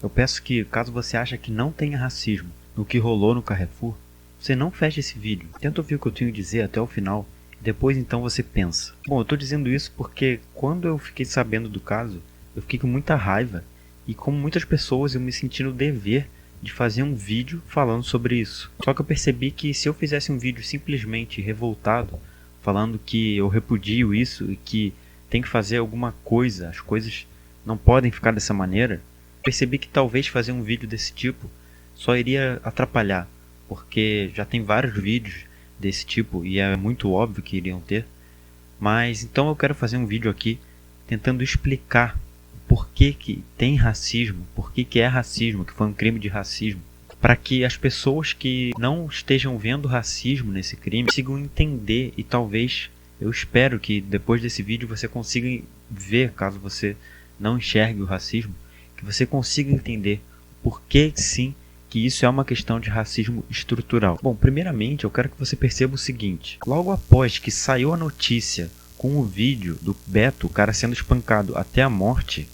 Eu peço que, caso você ache que não tenha racismo no que rolou no Carrefour, você não feche esse vídeo. Tenta ouvir o que eu tenho a dizer até o final, e depois então você pensa. Bom, eu tô dizendo isso porque quando eu fiquei sabendo do caso, eu fiquei com muita raiva, e como muitas pessoas eu me senti no dever de fazer um vídeo falando sobre isso. Só que eu percebi que se eu fizesse um vídeo simplesmente revoltado, falando que eu repudio isso e que tem que fazer alguma coisa, as coisas não podem ficar dessa maneira, percebi que talvez fazer um vídeo desse tipo só iria atrapalhar, porque já tem vários vídeos desse tipo e é muito óbvio que iriam ter. Mas então eu quero fazer um vídeo aqui tentando explicar por que tem racismo, por que é racismo, que foi um crime de racismo, para que as pessoas que não estejam vendo racismo nesse crime consigam entender e talvez, eu espero que depois desse vídeo você consiga ver, caso você não enxergue o racismo, que você consiga entender por que sim que isso é uma questão de racismo estrutural. Bom, primeiramente eu quero que você perceba o seguinte: logo após que saiu a notícia com o vídeo do Beto, o cara sendo espancado até a morte,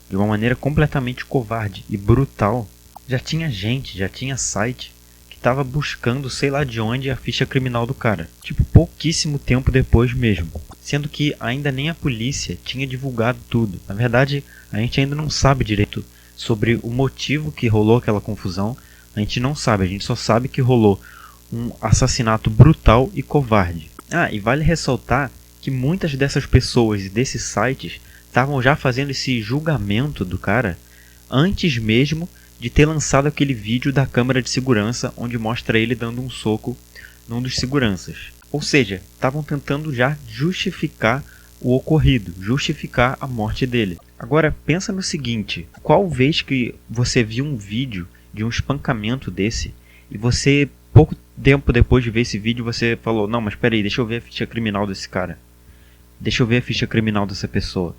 de uma maneira completamente covarde e brutal, já tinha gente, já tinha site que estava buscando sei lá de onde a ficha criminal do cara. Tipo, pouquíssimo tempo depois mesmo. Sendo que ainda nem a polícia tinha divulgado tudo. Na verdade, a gente ainda não sabe direito sobre o motivo que rolou aquela confusão. A gente não sabe, a gente só sabe que rolou um assassinato brutal e covarde. Ah, e vale ressaltar que muitas dessas pessoas e desses sites estavam já fazendo esse julgamento do cara antes mesmo de ter lançado aquele vídeo da câmera de segurança onde mostra ele dando um soco num dos seguranças. Ou seja, estavam tentando já justificar o ocorrido, justificar a morte dele. Agora pensa no seguinte: qual vez que você viu um vídeo de um espancamento desse e você, pouco tempo depois de ver esse vídeo, você falou, não, mas peraí, deixa eu ver a ficha criminal desse cara, deixa eu ver a ficha criminal dessa pessoa.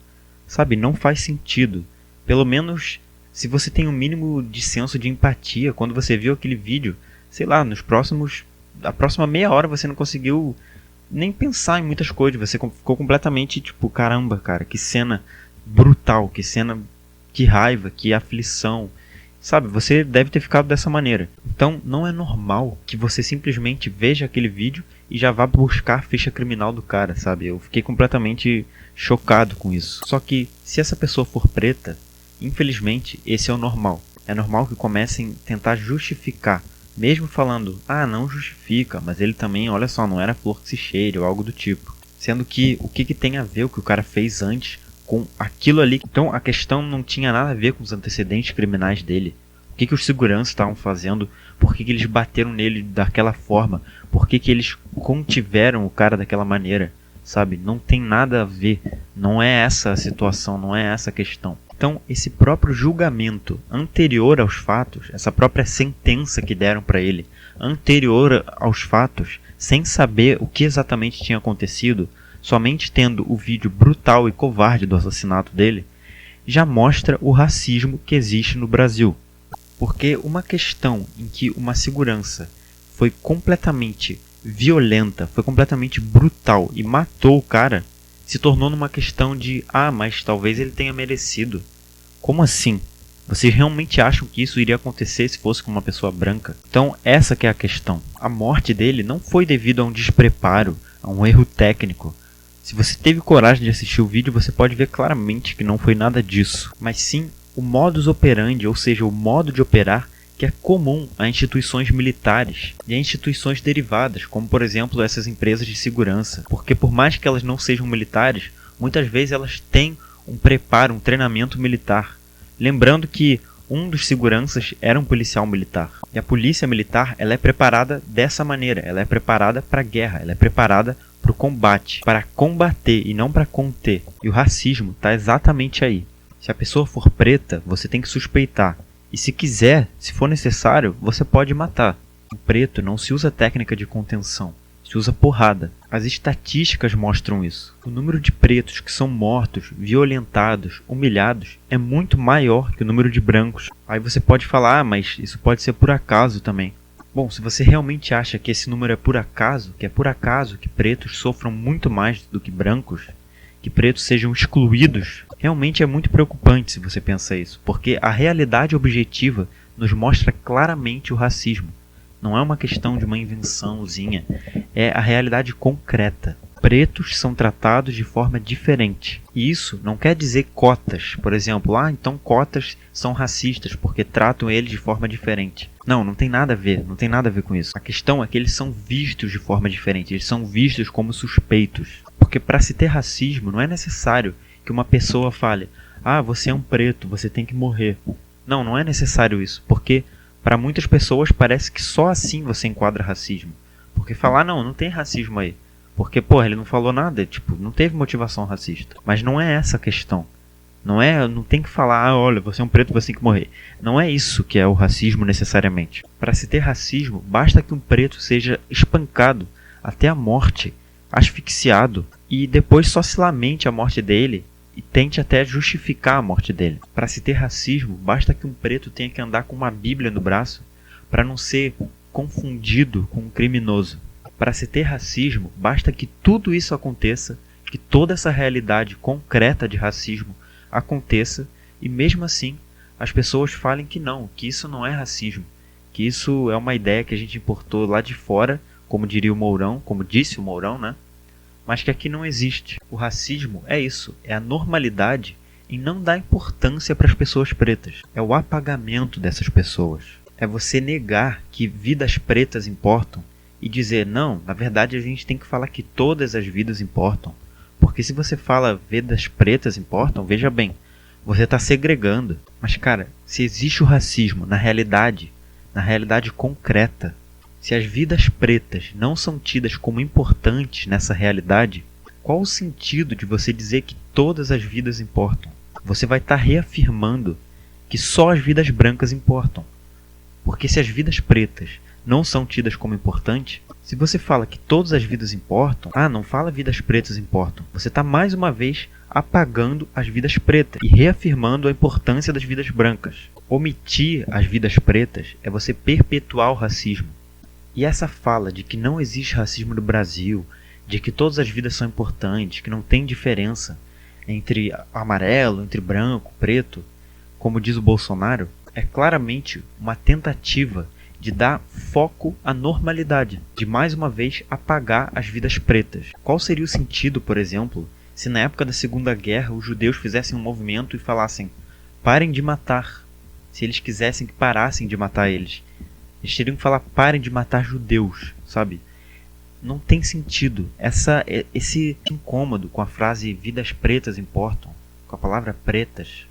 Sabe, não faz sentido. Pelo menos se você tem um mínimo de senso de empatia, quando você viu aquele vídeo, sei lá, a próxima meia hora você não conseguiu nem pensar em muitas coisas, você ficou completamente tipo, caramba, cara, que cena brutal, que raiva, que aflição. Sabe, você deve ter ficado dessa maneira. Então não é normal que você simplesmente veja aquele vídeo e já vá buscar a ficha criminal do cara, sabe? Eu fiquei completamente chocado com isso. Só que se essa pessoa for preta, infelizmente esse é o normal. É normal que comecem a tentar justificar, mesmo falando, ah, não justifica, mas ele também, olha só, não era flor que se cheire ou algo do tipo. Sendo que o que tem a ver o que o cara fez antes com aquilo ali? Então a questão não tinha nada a ver com os antecedentes criminais dele. O que os seguranças estavam fazendo? Por que eles bateram nele daquela forma? Por que eles contiveram o cara daquela maneira? Sabe? Não tem nada a ver. Não é essa a situação, não é essa a questão. Então esse próprio julgamento anterior aos fatos, essa própria sentença que deram para ele anterior aos fatos, sem saber o que exatamente tinha acontecido, somente tendo o vídeo brutal e covarde do assassinato dele, já mostra o racismo que existe no Brasil. Porque uma questão em que uma segurança foi completamente violenta, foi completamente brutal e matou o cara, se tornou numa questão de, ah, mas talvez ele tenha merecido. Como assim? Vocês realmente acham que isso iria acontecer se fosse com uma pessoa branca? Então essa que é a questão. A morte dele não foi devido a um despreparo, a um erro técnico. Se você teve coragem de assistir o vídeo, você pode ver claramente que não foi nada disso, mas sim o modus operandi, ou seja, o modo de operar que é comum a instituições militares e a instituições derivadas, como por exemplo essas empresas de segurança, porque por mais que elas não sejam militares, muitas vezes elas têm um preparo, um treinamento militar. Lembrando que um dos seguranças era um policial militar. E a polícia militar, ela é preparada dessa maneira, ela é preparada para a guerra, ela é preparada para o combate, para combater e não para conter. E o racismo está exatamente aí. Se a pessoa for preta, você tem que suspeitar. E se quiser, se for necessário, você pode matar. O preto não se usa técnica de contenção, se usa porrada. As estatísticas mostram isso. O número de pretos que são mortos, violentados, humilhados é muito maior que o número de brancos. Aí você pode falar, ah, mas isso pode ser por acaso também. Bom, se você realmente acha que esse número é por acaso que pretos sofram muito mais do que brancos, que pretos sejam excluídos, Realmente é muito preocupante se você pensa isso, porque a realidade objetiva nos mostra claramente o racismo. Não é uma questão de uma invençãozinha, é a realidade concreta. Pretos são tratados de forma diferente. E isso não quer dizer cotas, por exemplo, então cotas são racistas porque tratam eles de forma diferente. Não, não tem nada a ver, não tem nada a ver com isso. A questão é que eles são vistos de forma diferente, eles são vistos como suspeitos. Porque para se ter racismo não é necessário que uma pessoa fale: você é um preto, você tem que morrer. Não, não é necessário isso, porque para muitas pessoas parece que só assim você enquadra racismo. Porque falar, não tem racismo aí. Porque, ele não falou nada, não teve motivação racista. Mas não é essa a questão. Não tem que falar, olha, você é um preto, você tem que morrer. Não é isso que é o racismo necessariamente. Para se ter racismo, basta que um preto seja espancado até a morte, asfixiado, e depois só se lamente a morte dele e tente até justificar a morte dele. Para se ter racismo, basta que um preto tenha que andar com uma Bíblia no braço para não ser confundido com um criminoso. Para se ter racismo, basta que tudo isso aconteça, que toda essa realidade concreta de racismo aconteça, e mesmo assim as pessoas falem que isso não é racismo, que isso é uma ideia que a gente importou lá de fora, como diria o Mourão, como disse o Mourão, né? Mas que aqui não existe. O racismo é isso, é a normalidade em não dar importância para as pessoas pretas. É o apagamento dessas pessoas. É você negar que vidas pretas importam e dizer, não, na verdade a gente tem que falar que todas as vidas importam. Porque se você fala vidas pretas importam, veja bem, você está segregando. Mas cara, se existe o racismo na realidade concreta, se as vidas pretas não são tidas como importantes nessa realidade, qual o sentido de você dizer que todas as vidas importam? Você vai estar reafirmando que só as vidas brancas importam. Porque se as vidas pretas não são tidas como importantes, se você fala que todas as vidas importam, não fala vidas pretas importam, você está mais uma vez apagando as vidas pretas e reafirmando a importância das vidas brancas. Omitir as vidas pretas é você perpetuar o racismo. E essa fala de que não existe racismo no Brasil, de que todas as vidas são importantes, que não tem diferença entre amarelo, entre branco, preto, como diz o Bolsonaro, é claramente uma tentativa de dar foco à normalidade, de mais uma vez apagar as vidas pretas. Qual seria o sentido, por exemplo, se na época da Segunda Guerra os judeus fizessem um movimento e falassem: parem de matar, se eles quisessem que parassem de matar eles? Eles teriam que falar: parem de matar judeus, sabe? Não tem sentido. Esse incômodo com a frase vidas pretas importam, com a palavra pretas,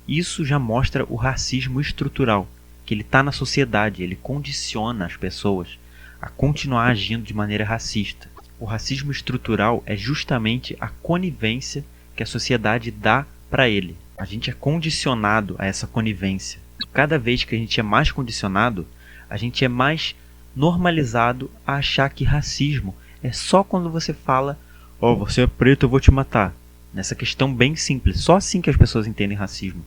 isso já mostra o racismo estrutural, que ele está na sociedade, ele condiciona as pessoas a continuar agindo de maneira racista. O racismo estrutural é justamente a conivência que a sociedade dá para ele. A gente é condicionado a essa conivência. Cada vez que a gente é mais condicionado, a gente é mais normalizado a achar que racismo é só quando você fala: você é preto, eu vou te matar. Nessa questão bem simples, só assim que as pessoas entendem racismo.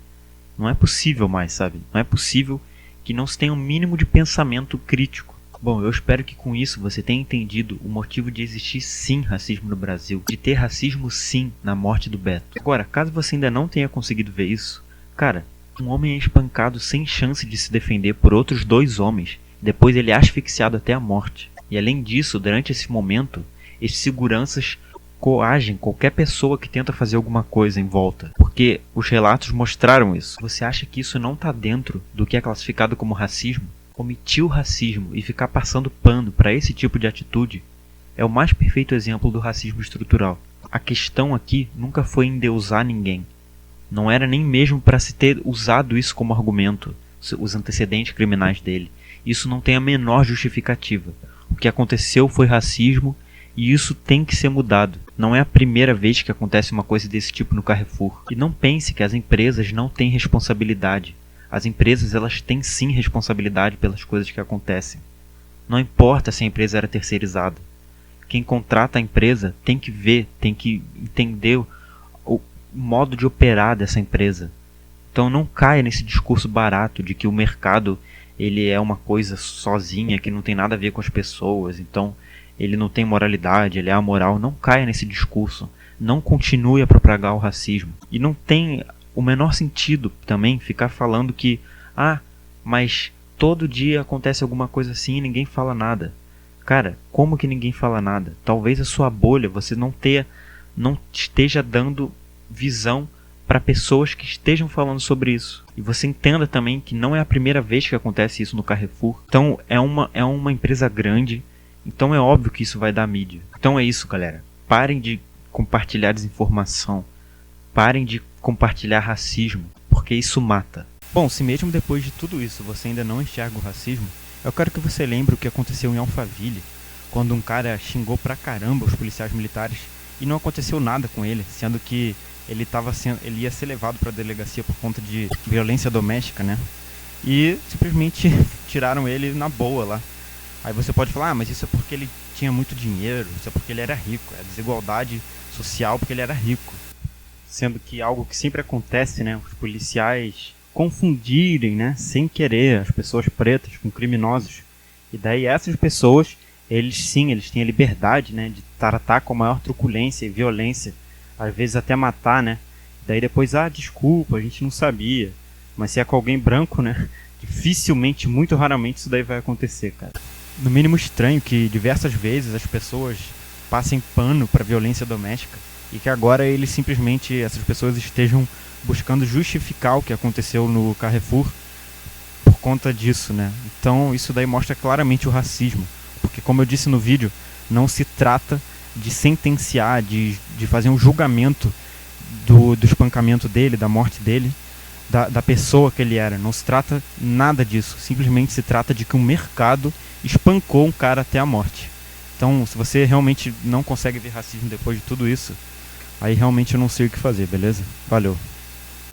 Não é possível mais, sabe? Não é possível que não se tenha um mínimo de pensamento crítico. Bom, eu espero que com isso você tenha entendido o motivo de existir sim racismo no Brasil, de ter racismo sim na morte do Beto. Agora, caso você ainda não tenha conseguido ver isso, cara, um homem é espancado sem chance de se defender por outros 2 homens, depois ele é asfixiado até a morte. E além disso, durante esse momento, esses seguranças coagem qualquer pessoa que tenta fazer alguma coisa em volta, porque os relatos mostraram isso. Você acha que isso não está dentro do que é classificado como racismo? Omitir o racismo e ficar passando pano para esse tipo de atitude é o mais perfeito exemplo do racismo estrutural. A questão aqui nunca foi endeusar ninguém. Não era nem mesmo para se ter usado isso como argumento, os antecedentes criminais dele. Isso não tem a menor justificativa. O que aconteceu foi racismo e isso tem que ser mudado. Não é a primeira vez que acontece uma coisa desse tipo no Carrefour. E não pense que as empresas não têm responsabilidade. As empresas, elas têm sim responsabilidade pelas coisas que acontecem. Não importa se a empresa era terceirizada. Quem contrata a empresa tem que ver, tem que entender o modo de operar dessa empresa. Então não caia nesse discurso barato de que o mercado ele é uma coisa sozinha, que não tem nada a ver com as pessoas, então ele não tem moralidade, ele é amoral. Não caia nesse discurso. não continue a propagar o racismo. E não tem o menor sentido também ficar falando que, mas todo dia acontece alguma coisa assim e ninguém fala nada. Cara, como que ninguém fala nada? Talvez a sua bolha você não esteja dando visão para pessoas que estejam falando sobre isso. E você entenda também que não é a primeira vez que acontece isso no Carrefour. Então é uma empresa grande, então é óbvio que isso vai dar mídia. Então é isso, galera. Parem de compartilhar desinformação. Parem de compartilhar racismo, porque isso mata. Bom, se mesmo depois de tudo isso você ainda não enxerga o racismo, eu quero que você lembre o que aconteceu em Alphaville, quando um cara xingou pra caramba os policiais militares e não aconteceu nada com ele, sendo que ele ia ser levado para a delegacia por conta de violência doméstica, né? E simplesmente tiraram ele na boa lá. Aí você pode falar, mas isso é porque ele tinha muito dinheiro, isso é porque ele era rico, é a desigualdade social porque ele era rico. Sendo que algo que sempre acontece, né? Os policiais confundirem, né, sem querer, as pessoas pretas com criminosos. E daí essas pessoas, eles têm a liberdade, né, de tratar com a maior truculência e violência, às vezes até matar, né? Daí depois, desculpa, a gente não sabia. Mas se é com alguém branco, né, dificilmente, muito raramente isso daí vai acontecer, cara. No mínimo estranho que diversas vezes as pessoas passem pano para violência doméstica e que agora essas pessoas estejam buscando justificar o que aconteceu no Carrefour por conta disso, né? Então isso daí mostra claramente o racismo, porque como eu disse no vídeo, não se trata de sentenciar, de fazer um julgamento do espancamento dele, da morte dele, da pessoa que ele era. Não se trata nada disso, simplesmente se trata de que um mercado espancou um cara até a morte. Então, se você realmente não consegue ver racismo depois de tudo isso, aí realmente eu não sei o que fazer, beleza? Valeu!